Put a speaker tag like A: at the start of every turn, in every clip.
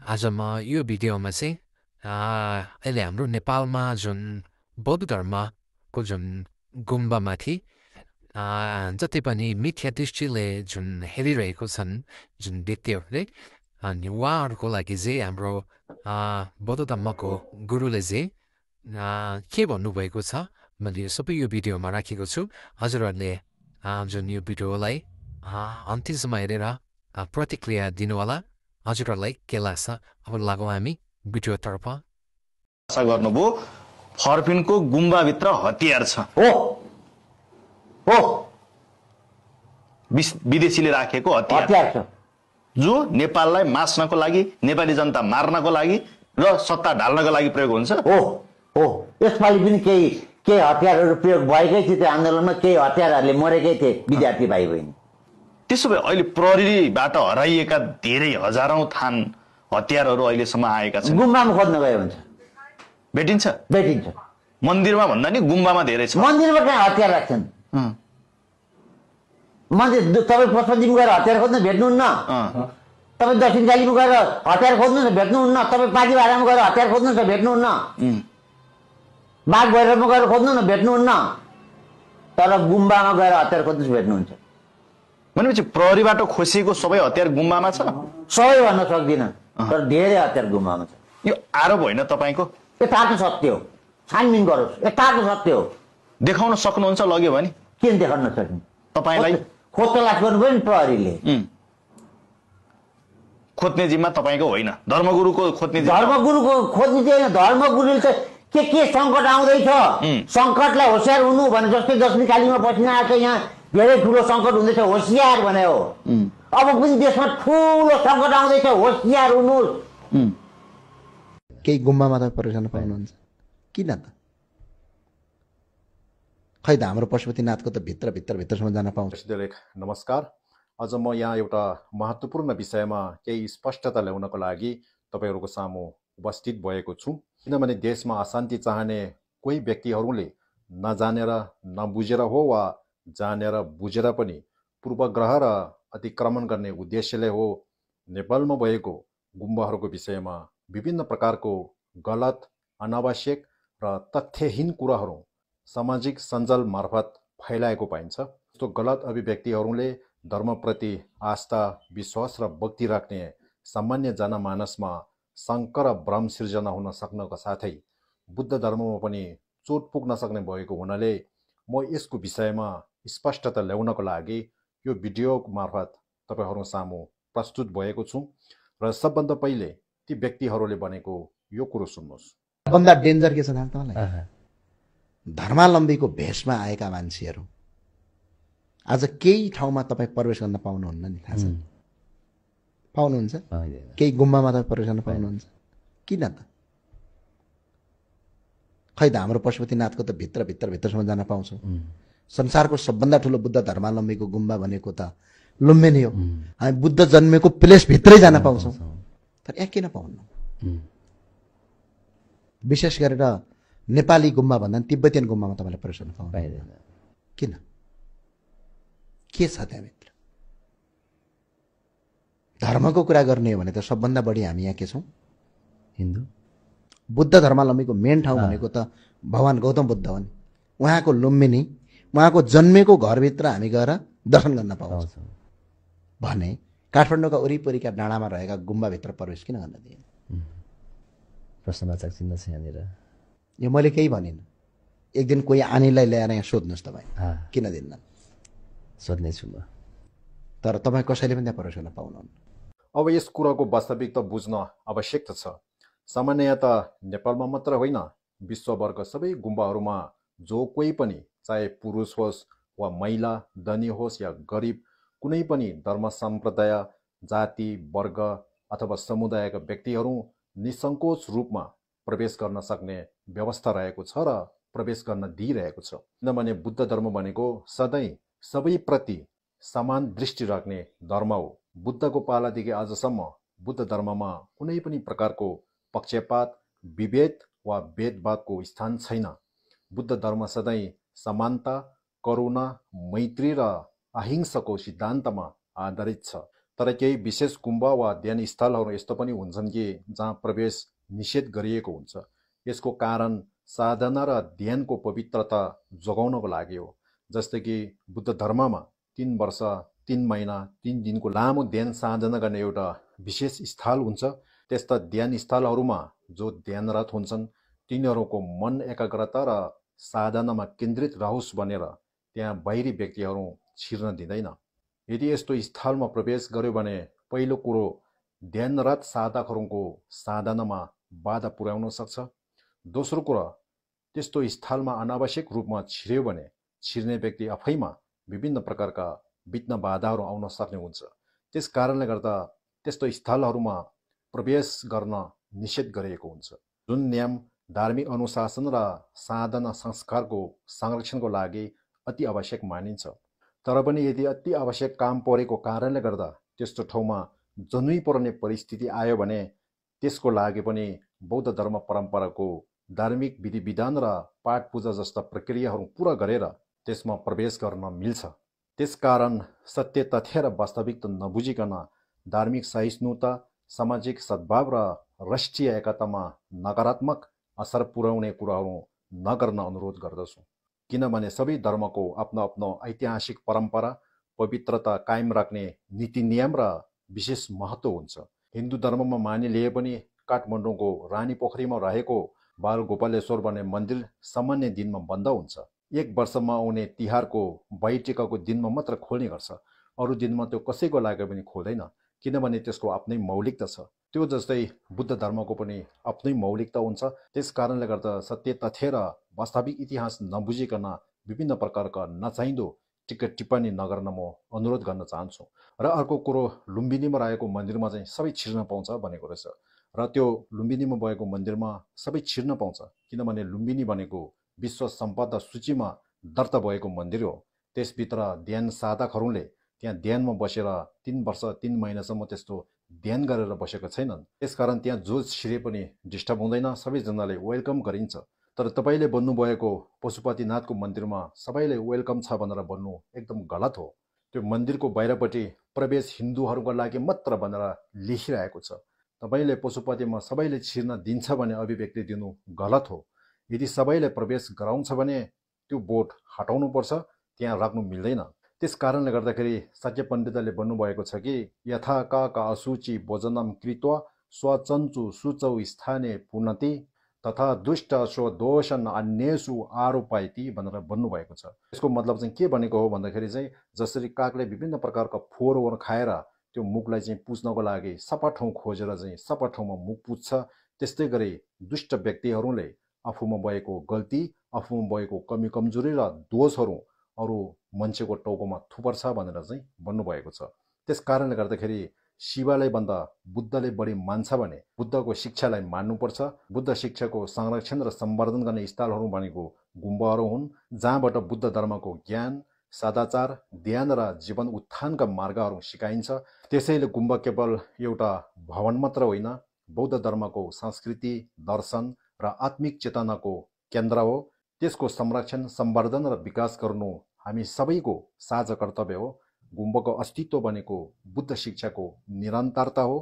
A: आज म यो भिडियोमा चाहिँ अहिले हाम्रो नेपालमा जुन बौद्ध धर्मको जुन गुम्बामाथि जति पनि मिथ्या दृष्टिले जुन हेरिरहेको छन् जुन व्यक्तिहरूले अनि उहाँहरूको लागि चाहिँ हाम्रो बौद्ध धर्मको गुरुले चाहिँ के भन्नुभएको छ मैले सबै यो भिडियोमा राखेको छु। हजुरहरूले जुन यो भिडियोलाई अन्तिमसम्म हेरेर प्रतिक्रिया दिनुहोला। हजुरहरूलाई के लाग्छ? अब लागौँ हामी भिडियोतर्फ।
B: आशा गर्नुभयो फर्पिनको गुम्बाभित्र हतियार छ
C: हो हो
B: विदेशीले राखेको
C: हतियार
B: हतियार
C: छ
B: जो नेपाललाई मास्नको लागि नेपाली जनता मार्नको लागि र सत्ता ढाल्नको लागि प्रयोग हुन्छ।
C: हो हो यसपालि पनि केही हतियारहरू प्रयोग भएकै थियो। त्यो आन्दोलनमा केही हतियारहरूले मरेकै थिए विद्यार्थी भाइ बहिनी।
B: त्यसो भए अहिले प्रहरीबाट हराइएका धेरै हजारौं थान हतियारहरू अहिलेसम्म आएका छन्।
C: गुम्बामा खोज्न गयो हुन्छ
B: भेटिन्छ
C: भेटिन्छ।
B: मन्दिरमा भन्दा नि गुम्बामा धेरै छ।
C: मन्दिरमा कहाँ हतियार राख्छन्? मन्दिर तपाईँ पशुपतिमा गएर हतियार खोज्न भेट्नुहुन्न। तपाईँ दक्षिण कालीमा गएर हतियार खोज्नुहोस् न भेट्नुहुन्न। तपाईँ पाखी भाडामा गएर हतियार खोज्नुहोस् न भेट्नुहुन्न। बाघ भैरवमा गएर खोज्नु न भेट्नुहुन्न। तर गुम्बामा गएर हतियार खोज्नुहोस् भेट्नुहुन्छ।
B: भनेपछि प्रहरीबाट खोसिएको सबै हतियार गुम्बामा छ?
C: सबै भन्न सक्दिनँ तर धेरै हतियार गुम्बामा छ।
B: यो आरोप होइन तपाईँको?
C: यथार्थ सत्य हो। छानबिन गरोस्। यथार्थ सत्य हो।
B: देखाउन सक्नुहुन्छ लग्यो भने?
C: किन देखाउन नसक्ने?
B: तपाईँलाई
C: खोजतलास गर्नुभयो नि प्रहरीले।
B: खोज्ने जिम्मा तपाईँको होइन, धर्मगुरुको खोज्ने जिम्मा।
C: धर्मगुरुको खोज्ने चाहिँ होइन। धर्मगुरुले त के सङ्कट आउँदैछ सङ्कटलाई होसियार हुनु भने जस्तै दक्षिण कालीमा पसिना आएको यहाँ धेरै ठुलो सङ्कट हुँदैछ होसियार भने हो। अब पनि देशमा ठुलो सङ्कट आउँदैछ होसियार हुनुहोस्।
D: केही गुम्बामा तपाईँ प्रवेश गर्न पाउनुहुन्छ? किन त? खै त हाम्रो पशुपतिनाथको त भित्रसम्म जान पाउँछ।
E: नमस्कार। आज म यहाँ एउटा महत्त्वपूर्ण विषयमा केही स्पष्टता ल्याउनको लागि तपाईँहरूको सामु उपस्थित भएको छु। किनभने देशमा अशान्ति चाहने कोही व्यक्तिहरूले नजानेर नबुझेर हो वा जानेर बुझेर पनि पूर्वग्रह र अतिक्रमण गर्ने उद्देश्यले हो नेपालमा भएको गुम्बाहरूको विषयमा विभिन्न प्रकारको गलत, अनावश्यक र तथ्यहीन कुराहरू सामाजिक सञ्जाल मार्फत फैलाएको पाइन्छ। यस्तो गलत अभिव्यक्तिहरूले धर्मप्रति आस्था, विश्वास र भक्ति राख्ने सामान्य जनमानसमा शङ्क र भ्रम सिर्जना हुन सक्नको साथै बुद्ध धर्ममा पनि चोट पुग्न सक्ने भएको हुनाले म यसको विषयमा स्पष्टता ल्याउनको लागि यो भिडियो मार्फत तपाईहरू सामु प्रस्तुत भएको छु। र सबभन्दा पहिले ती व्यक्तिहरूले भनेको यो कुरो सुन्नुहोस्।
D: भन्दा डेन्जर के छ थाहा तपाईँलाई? धर्मावलम्बीको भेषमा आएका मान्छेहरू आज केही ठाउँमा तपाईँ प्रवेश गर्न पाउनुहुन्न नि, थाहा छ? पाउनुहुन्छ? केही गुम्बामा तपाईँ प्रवेश गर्न पाउनुहुन्छ? किन त? खै त हाम्रो पशुपतिनाथको त भित्रसम्म जान पाउँछौँ। संसारको सबभन्दा ठुलो बुद्ध धर्मावलम्बीको गुम्बा भनेको त लुम्बिनी हो। हामी बुद्ध जन्मेको प्लेसभित्रै जान पाउँछौँ तर यहाँ किन पाउनु? विशेष गरेर नेपाली गुम्बा भन्दा तिब्बतियन गुम्बामा तपाईँलाई प्रवेश गर्न पाउँदैन। किन? के छ त्यहाँभित्र? धर्मको कुरा गर्ने हो भने त सबभन्दा बढी हामी यहाँ के छौँ? हिन्दू। बुद्ध धर्मावलम्बीको मेन ठाउँ भनेको त भगवान् गौतम बुद्ध हो नि। उहाँको लुम्बिनी, उहाँको जन्मेको घरभित्र हामी गएर दर्शन गर्न पाउँछौँ भने काठमाडौँका वरिपरिका डाँडामा रहेका गुम्बाभित्र प्रवेश किन गर्न दिएन?
F: प्रश्नवाचक चिन्ह छ यहाँनिर।
D: यो मैले केही भनिनँ। एक दिन कोही आनीलाई ल्याएर यहाँ सोध्नुहोस् तपाईँ किन दिन्न?
F: सोध्नेछु म।
D: तर तपाईँ कसैले पनि त्यहाँ प्रवेश गर्न पाउनुहुन्न।
E: अब यस कुराको वास्तविकता बुझ्न आवश्यक छ। सामान्यतः नेपालमा मात्र होइन, विश्वभरका सबै गुम्बाहरूमा जो कोही पनि, चाहे पुरुष होस् वा महिला, धनी होस् या गरिब, कुनै पनि धर्म, सम्प्रदाय, जाति, वर्ग अथवा समुदायका व्यक्तिहरू निसङ्कोच रूपमा प्रवेश गर्न सक्ने व्यवस्था रहेको छ र प्रवेश गर्न दिइरहेको छ। किनभने बुद्ध धर्म भनेको सधैँ सबैप्रति समान दृष्टि राख्ने धर्म हो। बुद्धको पालादेखि आजसम्म बुद्ध धर्ममा कुनै पनि प्रकारको पक्षपात, विभेद वा भेदभावको स्थान छैन। बुद्ध धर्म सधैँ समानता, करुणा, मैत्री र अहिंसाको सिद्धान्तमा आधारित छ। तर केही विशेष गुम्बा वा ध्यान स्थलहरू यस्तो पनि हुन्छन् कि जहाँ प्रवेश निषेध गरिएको हुन्छ। यसको कारण साधना र ध्यानको पवित्रता जोगाउनको लागि हो। जस्तै कि बुद्ध धर्ममा 3 वर्ष 3 महिना 3 दिनको लामो ध्यान साधना गर्ने एउटा विशेष स्थल हुन्छ। त्यस्ता ध्यान स्थलहरूमा जो ध्यानरत हुन्छन् तिनीहरूको मन एकाग्रता र साधनामा केन्द्रित रहोस् भनेर त्यहाँ बाहिरी व्यक्तिहरू छिर्न दिँदैन। यदि यस्तो स्थलमा प्रवेश गर्यो भने पहिलो कुरो ध्यानरत साधकहरूको साधनामा बाधा पुर्याउन सक्छ। दोस्रो कुरा त्यस्तो स्थलमा अनावश्यक रूपमा छिर्यो भने छिर्ने व्यक्ति आफैमा विभिन्न प्रकारका विघ्न बाधाहरू आउन सक्ने हुन्छ। त्यस कारणले गर्दा त्यस्तो स्थलहरूमा प्रवेश गर्न निषेध गरिएको हुन्छ। जुन नियम धार्मिक अनुशासन र साधना संस्कारको संरक्षणको लागि अति आवश्यक मानिन्छ। तर पनि यदि अति आवश्यक काम परेको कारणले गर्दा त्यस्तो ठाउँमा जनै पर्ने परिस्थिति आयो भने त्यसको लागि पनि बौद्ध धर्म परम्पराको धार्मिक विधि विधान र पाठ पूजा जस्ता प्रक्रियाहरू पुरा गरेर त्यसमा प्रवेश गर्न मिल्छ। त्यसकारण सत्य तथ्य र वास्तविकता नबुझिकन धार्मिक सहिष्णुता, सामाजिक सद्भाव र राष्ट्रिय एकतामा नकारात्मक असर पुर्याउने कुराहरू नगर्न अनुरोध गर्दछु। किनभने सबै धर्मको आफ्नो आफ्नो ऐतिहासिक परम्परा, पवित्रता कायम राख्ने नीति नियम र विशेष महत्त्व हुन्छ। हिन्दू धर्ममा मानिलिए पनि काठमाडौँको रानी पोखरीमा रहेको बाल गोपालेश्वर भन्ने मन्दिर सामान्य दिनमा बन्द हुन्छ। एक वर्षमा आउने तिहारको भाइटिकाको दिनमा मात्र खोल्ने गर्छ। अरू दिनमा त्यो कसैको लागि पनि खोल्दैन, किनभने त्यसको आफ्नै मौलिकता छ। त्यो जस्तै बुद्ध धर्मको पनि आफ्नै मौलिकता हुन्छ। त्यस कारणले गर्दा सत्य तथ्य र वास्तविक इतिहास नबुझिकन विभिन्न प्रकारका नचाहिँदो टिका टिप्पणी नगर्न म अनुरोध गर्न चाहन्छु। र अर्को कुरो लुम्बिनीमा रहेको मन्दिरमा चाहिँ सबै छिर्न पाउँछ भनेको रहेछ। र त्यो लुम्बिनीमा भएको मन्दिरमा सबै छिर्न पाउँछ किनभने लुम्बिनी भनेको विश्व सम्पदा सूचीमा दर्ता भएको मन्दिर हो। त्यसभित्र ध्यान साधकहरूले त्यहाँ ध्यानमा बसेर 3 वर्ष 3 महिनासम्म त्यस्तो ध्यान गरेर बसेका छैनन्। त्यसकारण त्यहाँ जो छिरे पनि डिस्टर्ब हुँदैन, सबैजनाले वेलकम गरिन्छ। तर तपाईँले भन्नुभएको पशुपतिनाथको मन्दिरमा सबैले वेलकम छ भनेर भन्नु एकदम गलत हो। त्यो मन्दिरको बाहिरपट्टि प्रवेश हिन्दूहरूको लागि मात्र भनेर लेखिरहेको छ। तपाईँले पशुपतिमा सबैले छिर्न दिन्छ भने अभिव्यक्ति दिनु गलत हो। यदि सबैले प्रवेश गराउँछ भने त्यो बोर्ड हटाउनुपर्छ, त्यहाँ राख्नु मिल्दैन। त्यस कारणले गर्दाखेरि सत्य पण्डितले भन्नुभएको छ कि यथा का अशुचि भोजनम कृत्वा स्वचञ्चु शुचौ स्थाने पुनति तथा दुष्ट स्वदोषन अन्येषु आरोपाइति भनेर भन्नुभएको छ। यसको मतलब चाहिँ के भनेको हो भन्दाखेरि चाहिँ जसरी कागले विभिन्न प्रकारका फोहोरहरू खाएर त्यो मुखलाई चाहिँ पुज्नको लागि सफा ठाउँ खोजेर चाहिँ सफा ठाउँमा मुख पुज्छ, त्यस्तै गरी दुष्ट व्यक्तिहरूले आफूमा भएको गल्ती, आफूमा भएको कमी कमजोरी र दोषहरू अरू मान्छेको टाउकोमा थुपर्छ भनेर चाहिँ भन्नुभएको छ। त्यस कारणले गर्दाखेरि शिवलाई भन्दा बुद्धले बढी मान्छ भने बुद्धको शिक्षालाई मान्नुपर्छ। बुद्ध शिक्षाको संरक्षण र सम्वर्धन गर्ने स्थलहरू भनेको गुम्बाहरू हुन्, जहाँबाट बुद्ध धर्मको ज्ञान, सदाचार, ध्यान र जीवन उत्थानका मार्गहरू सिकाइन्छ। त्यसैले गुम्बा केवल एउटा भवन मात्र होइन, बौद्ध धर्मको संस्कृति, दर्शन र आत्मिक चेतनाको केन्द्र हो। त्यसको संरक्षण, सम्वर्धन र विकास गर्नु हामी सबैको साझा कर्तव्य हो। गुम्बाको अस्तित्व भनेको बुद्ध शिक्षाको निरन्तरता हो।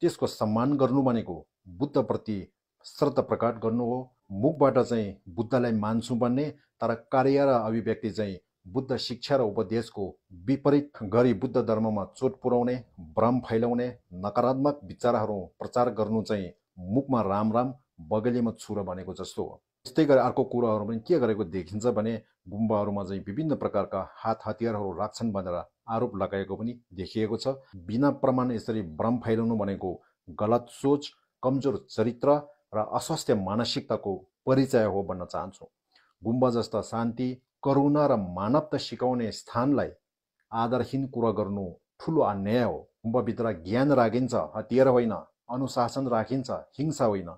E: त्यसको सम्मान गर्नु भनेको बुद्धप्रति श्रद्धा प्रकट गर्नु हो। मुखबाट चाहिँ बुद्धलाई मान्छु भन्ने तर कार्य र अभिव्यक्ति चाहिँ बुद्ध शिक्षा र उपदेशको विपरीत गरी बुद्ध धर्ममा चोट पुर्याउने, भ्रम फैलाउने, नकारात्मक विचारहरू प्रचार गर्नु चाहिँ मुखमा राम राम बगलीमा छुरा भनेको जस्तो हो। त्यस्तै गरी अर्को कुराहरू पनि के गरेको देखिन्छ भने गुम्बाहरूमा चाहिँ विभिन्न प्रकारका हात हतियारहरू राख्छन् भनेर आरोप लगाएको पनि देखिएको छ। बिना प्रमाण यसरी भ्रम फैलाउनु भनेको गलत सोच, कमजोर चरित्र र अस्वास्थ्य मानसिकताको परिचय हो भन्न चाहन्छु। गुम्बा जस्ता शान्ति, करुणा र मानवता सिकाउने स्थानलाई आदरहीन कुरा गर्नु ठुलो अन्याय हो। गुम्बाभित्र ज्ञान राखिन्छ, हतियार होइन, अनुशासन राखिन्छ, हिंसा होइन।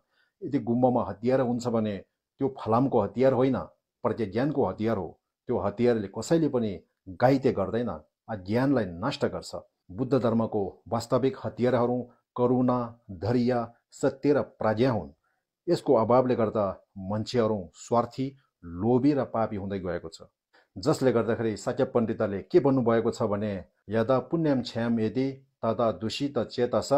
E: यदि गुम्बामा हतियार हुन्छ भने त्यो फलामको हतियार होइन, प्रज्ञानको हतियार हो। त्यो हतियारले कसैले पनि घाइते गर्दैन, अज्ञानलाई नष्ट गर्छ। बुद्ध धर्मको वास्तविक हतियारहरू करुणा, धैर्य, सत्य र प्रज्ञा हुन्। यसको अभावले गर्दा मान्छेहरू स्वार्थी, लोभी र पापी हुँदै गएको छ। जसले गर्दाखेरि सत्य पण्डितले के भन्नुभएको छ भने यदा पुण्यम क्षयम यदि तदा दूषित चेतस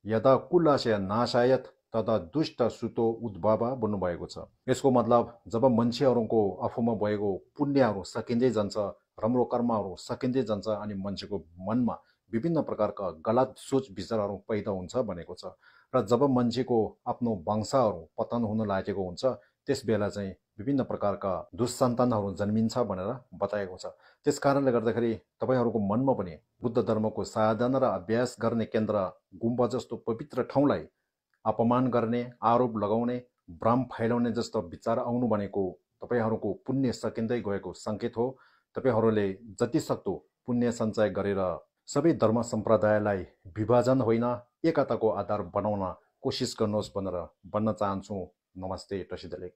E: यदा कुलाशय नाशायत तदा दुष्ट सुतो उद्भव भन्नुभएको छ। यसको मतलब जब मान्छेहरूको आफूमा भएको पुण्यहरू सकिँदै जान्छ, राम्रो कर्महरू सकिँदै जान्छ अनि मान्छेको मनमा विभिन्न प्रकारका गलत सोच विचारहरू पैदा हुन्छ भनेको छ। र जब मान्छेको आफ्नो वंशहरू पतन हुन लागेको हुन्छ त्यस बेला चाहिँ विभिन्न प्रकारका दुष्सन्तानहरू जन्मिन्छ भनेर बताएको छ। त्यस कारणले गर्दाखेरि तपाईहरूको मनमा पनि बुद्ध धर्मको साधना र अभ्यास गर्ने केन्द्र गुम्बा जस्तो पवित्र ठाउँलाई अपमान गर्ने, आरोप लगाउने, भ्रम फैलाउने जस्तो विचार आउनु भनेको तपाईहरूको पुण्य सकिँदै गएको सङ्केत हो। तपाईहरूले जति सक्दो पुण्य सञ्चय गरेर सबै धर्म सम्प्रदायलाई विभाजन होइन एकताको आधार बनाउन कोसिस गर्नुहोस् भनेर भन्न चाहन्छु। नमस्ते टसिदले।